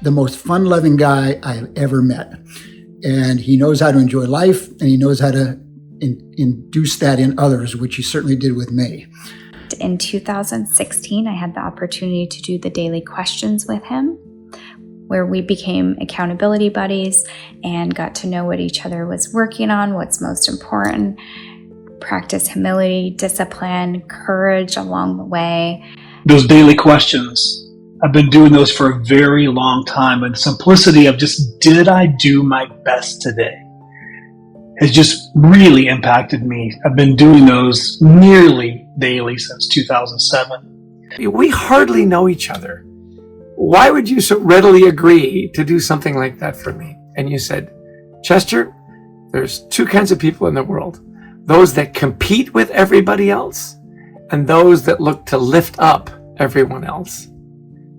the most fun-loving guy I've ever met. And he knows how to enjoy life, and he knows how to induce that in others, which he certainly did with me. In 2016, I had the opportunity to do the daily questions with him, where we became accountability buddies and got to know what each other was working on, what's most important, practice humility, discipline, courage along the way. Those daily questions, I've been doing those for a very long time, and the simplicity of just, did I do my best today, has just really impacted me. I've been doing those nearly daily since 2007. We hardly know each other. Why would you so readily agree to do something like that for me? And you said, Chester, there's two kinds of people in the world. Those that compete with everybody else and those that look to lift up everyone else.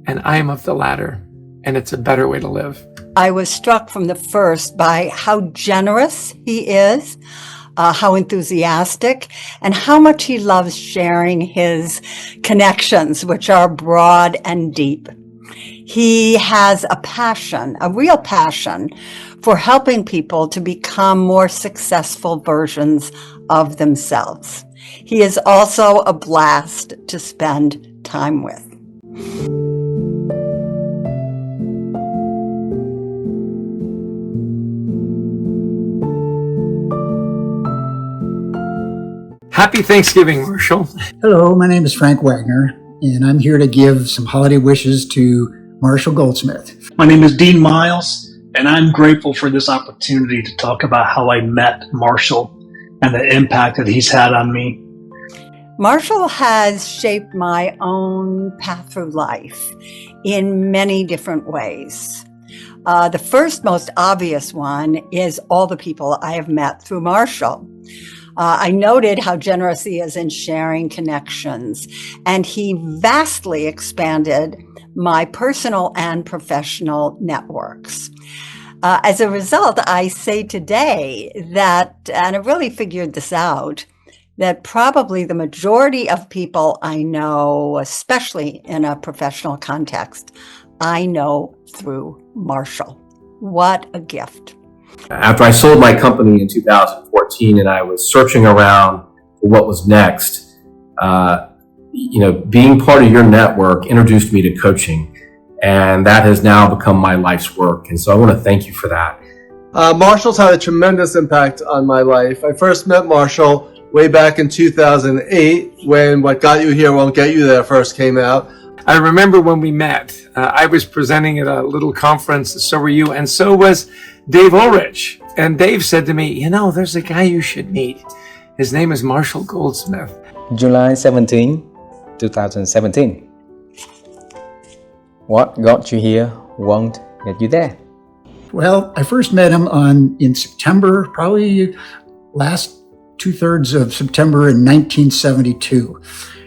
And I am of the latter, and it's a better way to live. I was struck from the first by how generous he is, how enthusiastic, and how much he loves sharing his connections, which are broad and deep. He has a passion, a real passion, for helping people to become more successful versions of themselves. He is also a blast to spend time with. Happy Thanksgiving, Marshall. Hello, my name is Frank Wagner, and I'm here to give some holiday wishes to Marshall Goldsmith. My name is Dean Miles, and I'm grateful for this opportunity to talk about how I met Marshall and the impact that he's had on me. Marshall has shaped my own path through life in many different ways. The first, most obvious one is all the people I have met through Marshall. I noted how generous he is in sharing connections, and he vastly expanded my personal and professional networks. As a result, I say today that, and I really figured this out, that probably the majority of people I know, especially in a professional context, I know through Marshall. What a gift. After I sold my company in 2014 and I was searching around for what was next, being part of your network introduced me to coaching, and that has now become my life's work. And so I want to thank you for that. Marshall's had a tremendous impact on my life. I first met Marshall way back in 2008 when What Got You Here Won't Get You There first came out. I remember when we met. I was presenting at a little conference, so were you, and so was Dave Ulrich. And Dave said to me, there's a guy you should meet. His name is Marshall Goldsmith. July 17, 2017. What got you here won't get you there. Well, I first met him in September, probably last 2/3 of September in 1972.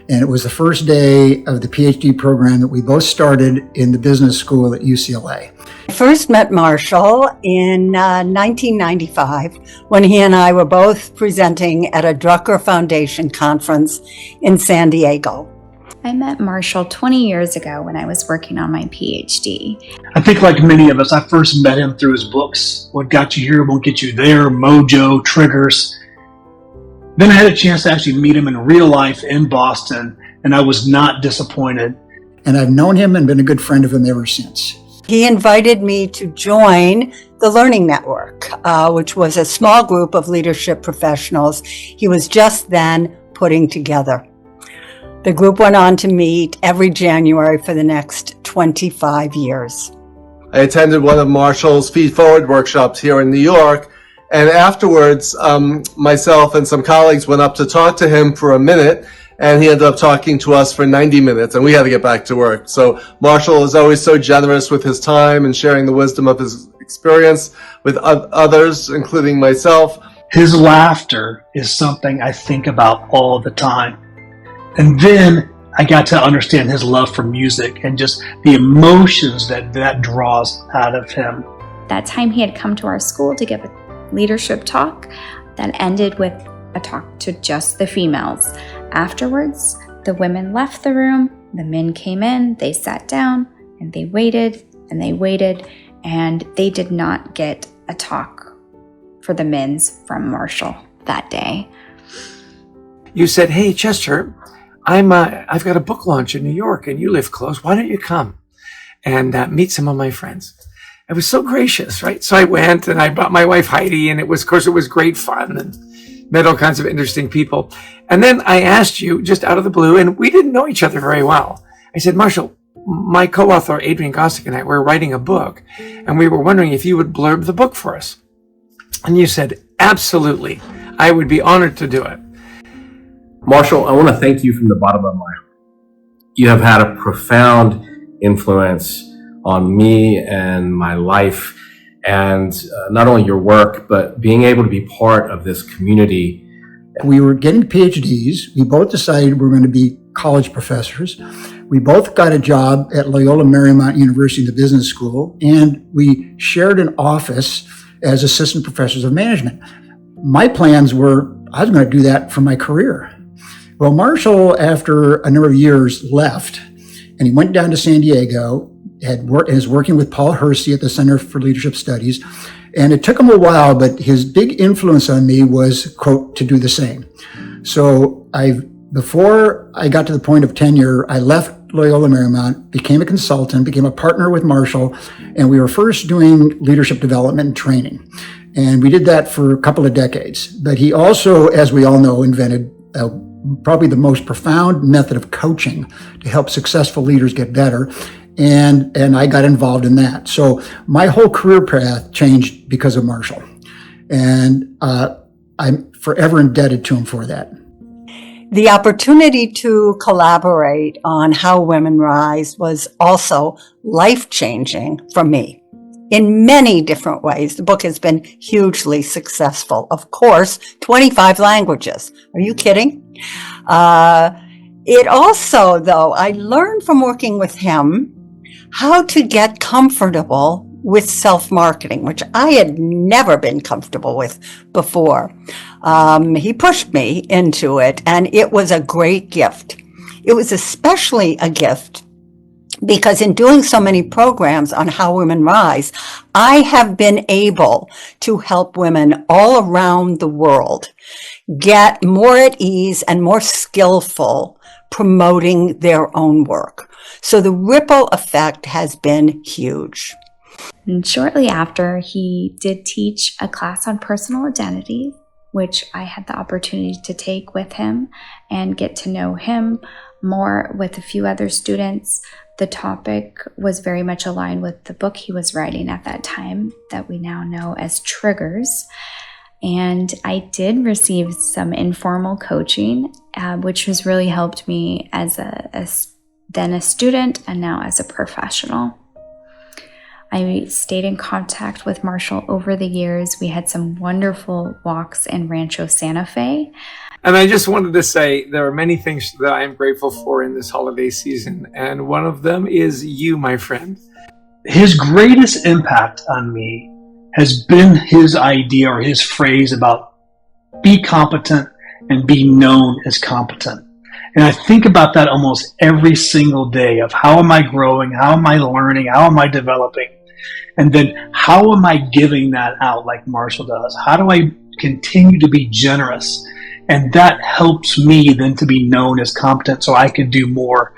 And it was the first day of the PhD program that we both started in the business school at UCLA. I first met Marshall in 1995 when he and I were both presenting at a Drucker Foundation conference in San Diego. I met Marshall 20 years ago when I was working on my PhD. I think like many of us, I first met him through his books, What Got You Here Won't Get You There, Mojo, Triggers. Then I had a chance to actually meet him in real life in Boston, and I was not disappointed. And I've known him and been a good friend of him ever since. He invited me to join the Learning Network, which was a small group of leadership professionals he was just then putting together. The group went on to meet every January for the next 25 years. I attended one of Marshall's Feed Forward workshops here in New York, and afterwards, myself and some colleagues went up to talk to him for a minute, and he ended up talking to us for 90 minutes, and we had to get back to work. So Marshall is always so generous with his time and sharing the wisdom of his experience with others, including myself. His laughter is something I think about all the time. And then I got to understand his love for music and just the emotions that draws out of him. That time he had come to our school to give a leadership talk that ended with a talk to just the females. Afterwards, the women left the room, the men came in, they sat down, and they waited and they waited, and they did not get a talk for the men's from Marshall that day. You said, "Hey, Chester, I've got a book launch in New York, and you live close. Why don't you come and meet some of my friends?" I was so gracious, right? So I went, and I brought my wife Heidi, and it was great fun, and met all kinds of interesting people. And then I asked you just out of the blue, and we didn't know each other very well. I said, "Marshall, my co-author Adrian Gostick and I were writing a book, and we were wondering if you would blurb the book for us." And you said, "Absolutely, I would be honored to do it." Marshall, I want to thank you from the bottom of my heart. You have had a profound influence on me and my life, and not only your work, but being able to be part of this community. We were getting PhDs. We both decided we were going to be college professors. We both got a job at Loyola Marymount University in the business school, and we shared an office as assistant professors of management. My plans were I was going to do that for my career. Well, Marshall, after a number of years, left, and he went down to San Diego, is working with Paul Hersey at the Center for Leadership Studies. And it took him a while, but his big influence on me was, quote, to do the same. So before I got to the point of tenure, I left Loyola Marymount, became a consultant, became a partner with Marshall, and we were first doing leadership development and training. And we did that for a couple of decades. But he also, as we all know, invented probably the most profound method of coaching to help successful leaders get better. And I got involved in that. So my whole career path changed because of Marshall. And I'm forever indebted to him for that. The opportunity to collaborate on How Women Rise was also life-changing for me in many different ways. The book has been hugely successful. Of course, 25 languages. Are you kidding? It also, though, I learned from working with him how to get comfortable with self-marketing, which I had never been comfortable with before. He pushed me into it, and it was a great gift. It was especially a gift because in doing so many programs on How Women Rise, I have been able to help women all around the world get more at ease and more skillful promoting their own work. So the ripple effect has been huge. And shortly after, he did teach a class on personal identity, which I had the opportunity to take with him and get to know him more with a few other students. The topic was very much aligned with the book he was writing at that time that we now know as Triggers. And I did receive some informal coaching, which has really helped me as then a student and now as a professional. I stayed in contact with Marshall over the years. We had some wonderful walks in Rancho Santa Fe. And I just wanted to say there are many things that I am grateful for in this holiday season. And one of them is you, my friend. His greatest impact on me has been his idea or his phrase about be competent and be known as competent. And I think about that almost every single day of how am I growing? How am I learning? How am I developing? And then how am I giving that out like Marshall does? How do I continue to be generous? And that helps me then to be known as competent so I can do more,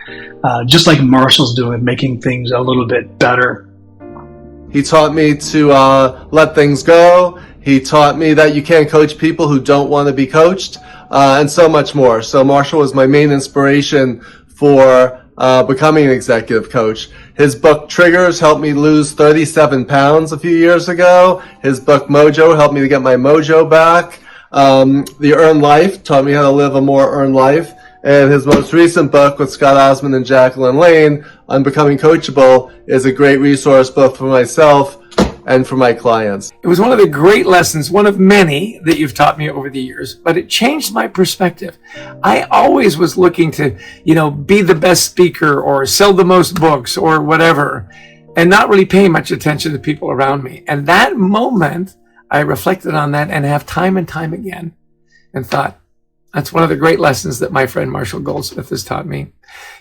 just like Marshall's doing, making things a little bit better. He taught me to let things go. He taught me that you can't coach people who don't want to be coached, and so much more. So Marshall was my main inspiration for becoming an executive coach. His book Triggers helped me lose 37 pounds a few years ago. His book Mojo helped me to get my mojo back. The Earned Life taught me how to live a more earned life. And his most recent book with Scott Osmond and Jacqueline Lane on becoming coachable is a great resource both for myself and for my clients. It was one of the great lessons, one of many that you've taught me over the years, but it changed my perspective. I always was looking to, be the best speaker or sell the most books or whatever, and not really paying much attention to people around me. And that moment, I reflected on that and have time and time again and thought, That's one of the great lessons that my friend Marshall Goldsmith has taught me.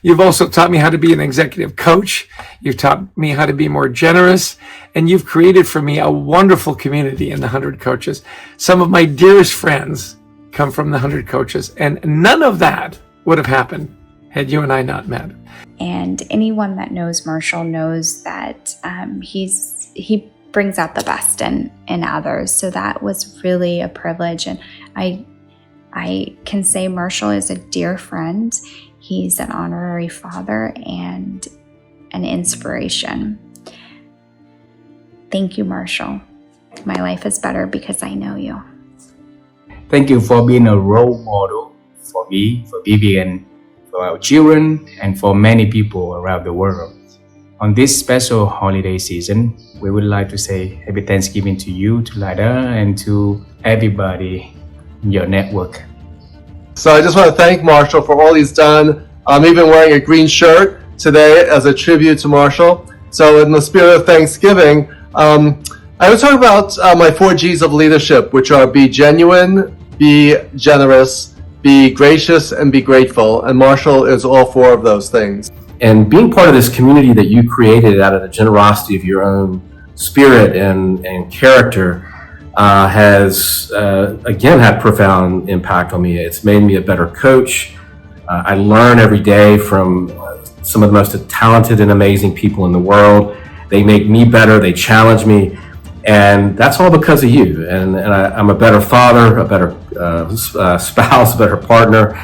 You've also taught me how to be an executive coach. You've taught me how to be more generous. And you've created for me a wonderful community in the 100 Coaches. Some of my dearest friends come from the 100 Coaches. And none of that would have happened had you and I not met. And anyone that knows Marshall knows that he brings out the best in others. So that was really a privilege. And I can say Marshall is a dear friend. He's an honorary father and an inspiration. Thank you, Marshall. My life is better because I know you. Thank you for being a role model for me, for Vivian, for our children, and for many people around the world. On this special holiday season, we would like to say Happy Thanksgiving to you, to Lida, and to everybody in your network. So I just want to thank Marshall for all he's done. I'm even wearing a green shirt today as a tribute to Marshall. So in the spirit of Thanksgiving, I would talk about my 4 G's of leadership, which are be genuine, be generous, be gracious, and be grateful. And Marshall is all 4 of those things. And being part of this community that you created out of the generosity of your own spirit and character has, again, had profound impact on me. It's made me a better coach. I learn every day from some of the most talented and amazing people in the world. They make me better. They challenge me. And that's all because of you. And I'm a better father, a better spouse, a better partner,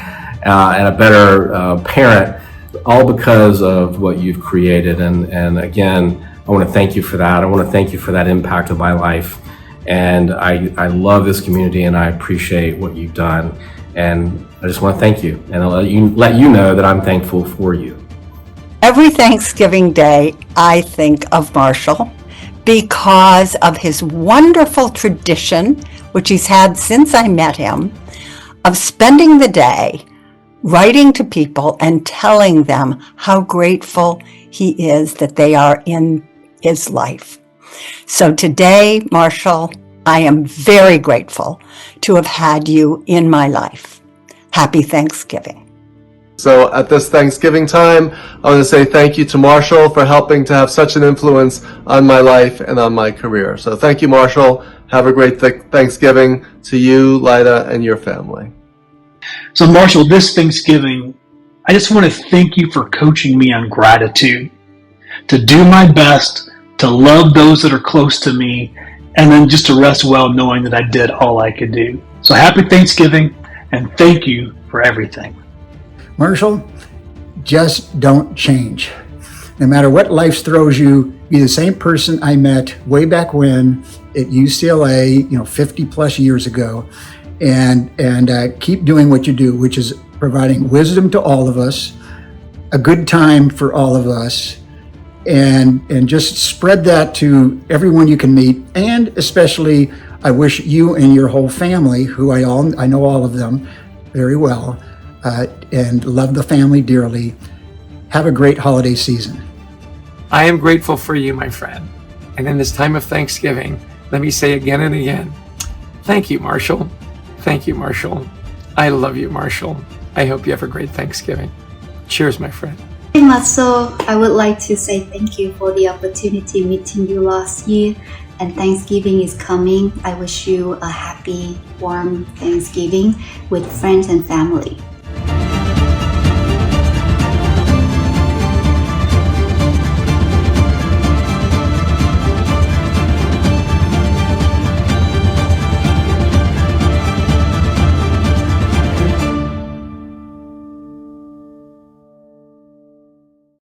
and a better parent, all because of what you've created. And again, I want to thank you for that. I want to thank you for that impact of my life. And I love this community, and I appreciate what you've done. And I just want to thank you, and I'll let you know that I'm thankful for you. Every Thanksgiving Day, I think of Marshall because of his wonderful tradition, which he's had since I met him, of spending the day writing to people and telling them how grateful he is that they are in his life. So today, Marshall, I am very grateful to have had you in my life. Happy Thanksgiving. So at this Thanksgiving time, I want to say thank you to Marshall for helping to have such an influence on my life and on my career. So thank you, Marshall. Have a great Thanksgiving to you, Lida, and your family. So Marshall, this Thanksgiving, I just want to thank you for coaching me on gratitude, to do my best, to love those that are close to me, and then just to rest well knowing that I did all I could do. So happy Thanksgiving, and thank you for everything. Marshall, just don't change. No matter what life throws you, be the same person I met way back when at UCLA, 50 plus years ago, and keep doing what you do, which is providing wisdom to all of us, a good time for all of us, and just spread that to everyone you can meet. And especially, I wish you and your whole family, who I know all of them very well, and love the family dearly. Have a great holiday season. I am grateful for you, my friend. And in this time of Thanksgiving, let me say again and again, thank you, Marshall. Thank you, Marshall. I love you, Marshall. I hope you have a great Thanksgiving. Cheers, my friend. Hey, Marshall, I would like to say thank you for the opportunity meeting you last year. And Thanksgiving is coming. I wish you a happy, warm Thanksgiving with friends and family.